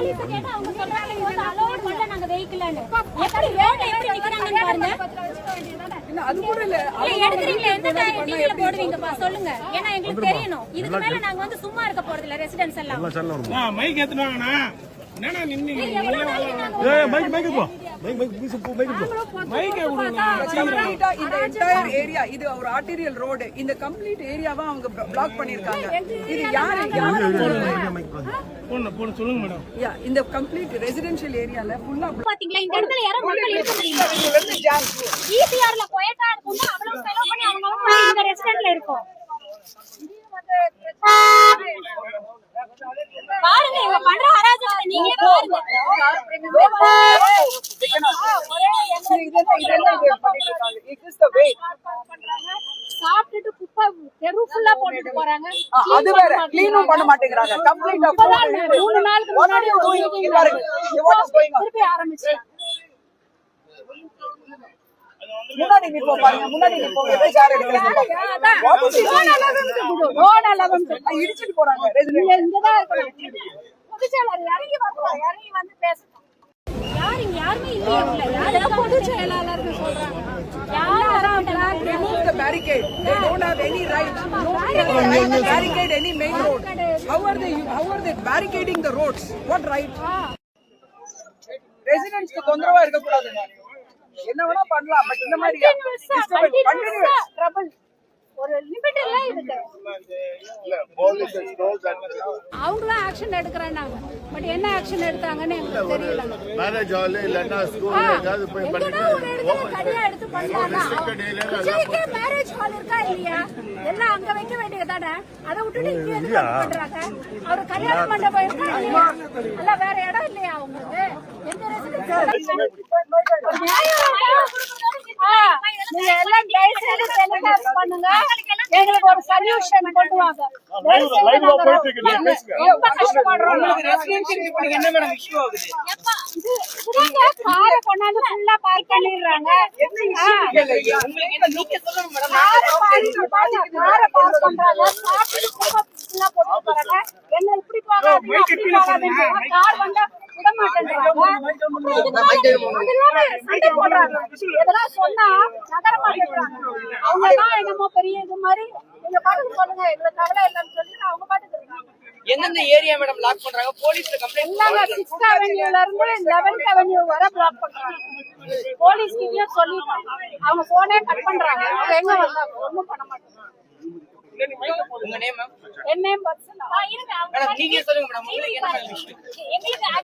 Police கேட்டா அவங்க சொல்றாங்க இவங்க அலோட் பண்ணல நாங்க வெஹிக்கிள்னு. எப்படி ரோட்ல எப்படி நிக்கறாங்கன்னு பாருங்க. இல்ல அது கூட இல்ல. எடுக்கறீங்க எந்த டீல போடுவீங்கப்பா சொல்லுங்க. ஏன்னா எங்களுக்கு தெரியணும். இதுக்கு மேல நாங்க வந்து சும்மா இருக்க போறது இல்ல ரெசிடென்ட்ஸ் எல்லாம். மைக் ஏத்துனாங்கனா என்னடா நின்னு ஏய் மைக் போ. மைக் கம்ப்ளீட்டா இந்த என்டையர் ஏரியா இது ஒரு ஆர்டீரியல் ரோடு. இந்த கம்ப்ளீட் ஏரியாவை அவங்க பிளாக் பண்ணிருக்காங்க. இது யாரு போன் சொல்லுங்க மேடம். இந்த கம்ப்ளீட் ரெசிடென்ஷியல் ஏரியால ஃபுல்லா பாத்தீங்களா இந்த இடத்துல யாரோ மக்கள் இருக்க முடியல. ஈசிஆர்ல போயட்டா இருக்குன்னா அவ்வளவு செலவு பண்ணி அவங்க இந்த ரெசிடென்ட்ல இருக்கும். பாருங்க இவங்க பண்ற அராஜகத்தை நீங்களே பாருங்க. சாப்பிட்டுட்டு குப்பை தெரு ஃபுல்லா போட்டுட்டு போறாங்க. அது வேற கிளீனும் பண்ண மாட்டேங்கறாங்க. கம்ப்ளீட்டா 3 நாளுக்கு முன்னாடி திருப்பி ஆரம்பிச்சாங்க. முன்னாடி நிப்போ பாருங்க. முன்னாடி நிப்போ எதை சார் எடுக்கறீங்க? இடிச்சிட்டு போறாங்க. இங்கதான் இருக்கணும். பொதுச்செயலாளர் இறங்கி வரணும். இறங்கி வந்து பேசணும். யாருமே இல்லையே. யாரு பொதுச்செயலாளர்னு சொல்றாங்க. Remove the barricade. They don't have any right. Nobody has right to barricade any main road. How are they barricading the roads? What right? Residents க்கு தொந்தரவா இருக்க கூடாதுங்க. என்ன வேணா பண்ணலாம். பட் இந்த மாதிரி கண்டினியூஸ் trouble ஒரு லிமிட் இல்ல இதுக்கு. அவங்களும் ஆக்ஷன் எடுக்கறாங்க. பட் என்ன ஆக்ஷன் எடுத்தாங்கன்னு எனக்கு தெரியல. மேரேஜ் ஹால் இல்லனா ஸ்கூல் ஏதாவது போய் பண்ணிட்டு ஒரு இடத்துல கடியா எடுத்து பண்ணலாமா? விஜய்க்கு மேரேஜ் ஹால் இருக்கா இல்லையா? எல்லாம் அங்க வைக்க வேண்டியதானே. அதை விட்டுட்டு இங்க எதுக்கு பண்றாங்க? அவர் கல்யாண மண்டபம் இருக்கா இல்லையா? அல்ல வேற இடம் இல்லையா அவங்களுக்கு? எந்த ரெசிடென்ஸ் நீங்க எல்லாம் தயவுசெய்து டெலிகாஸ்ட் பண்ணுங்க. எங்களுக்கு ஒரு சொல்யூஷன் கொண்டு வாங்க. ரொம்ப கஷ்டப்படுறோம். என்ன மேடம் இஷ்யூ ஆகுது? காரை கொண்டாந்து ஃபுல்லா பார்க் பண்ணிடுறாங்க. நீங்க சொல்லுங்க மேடம். காரை பார்க் பண்றாங்க. ஃபுல்லா போட்டு போறாங்க. என்ன இப்படி போகாதீங்க அப்படி போகாதீங்க. கார் வந்தா விட மாட்டேன்றாங்க. சண்டை போடுறாங்க. இதெல்லாம் சொன்னா நகர மாட்டேங்கிறாங்க. அவங்க தான் என்னமோ பெரிய இது மாதிரி நீங்க பாட்டுக்கு சொல்லுங்க எங்களுக்கு கவலை இல்லைன்னு சொல்லிட்டு அவங்க பாட்டுக்கு இருக்காங்க. எந்தெந்த ஏரியா மேடம் லாக் பண்றாங்க? போலீஸ்ல கம்ப்ளைண்ட் எல்லாங்க 6th அவென்யூல இருந்து 11th அவென்யூ வரை பிளாக் பண்றாங்க. போலீஸ் கிட்ட சொல்லிட்டாங்க. அவங்க போனே கட் பண்றாங்க. அவங்க எங்க வந்தாங்க? ஒண்ணும் பண்ண மாட்டாங்க. உங்க நேம் மேம்? என் நேம் பத்சலா. மேடம் நீங்க சொல்லுங்க மேடம். உங்களுக்கு என்ன இஷ்யூ?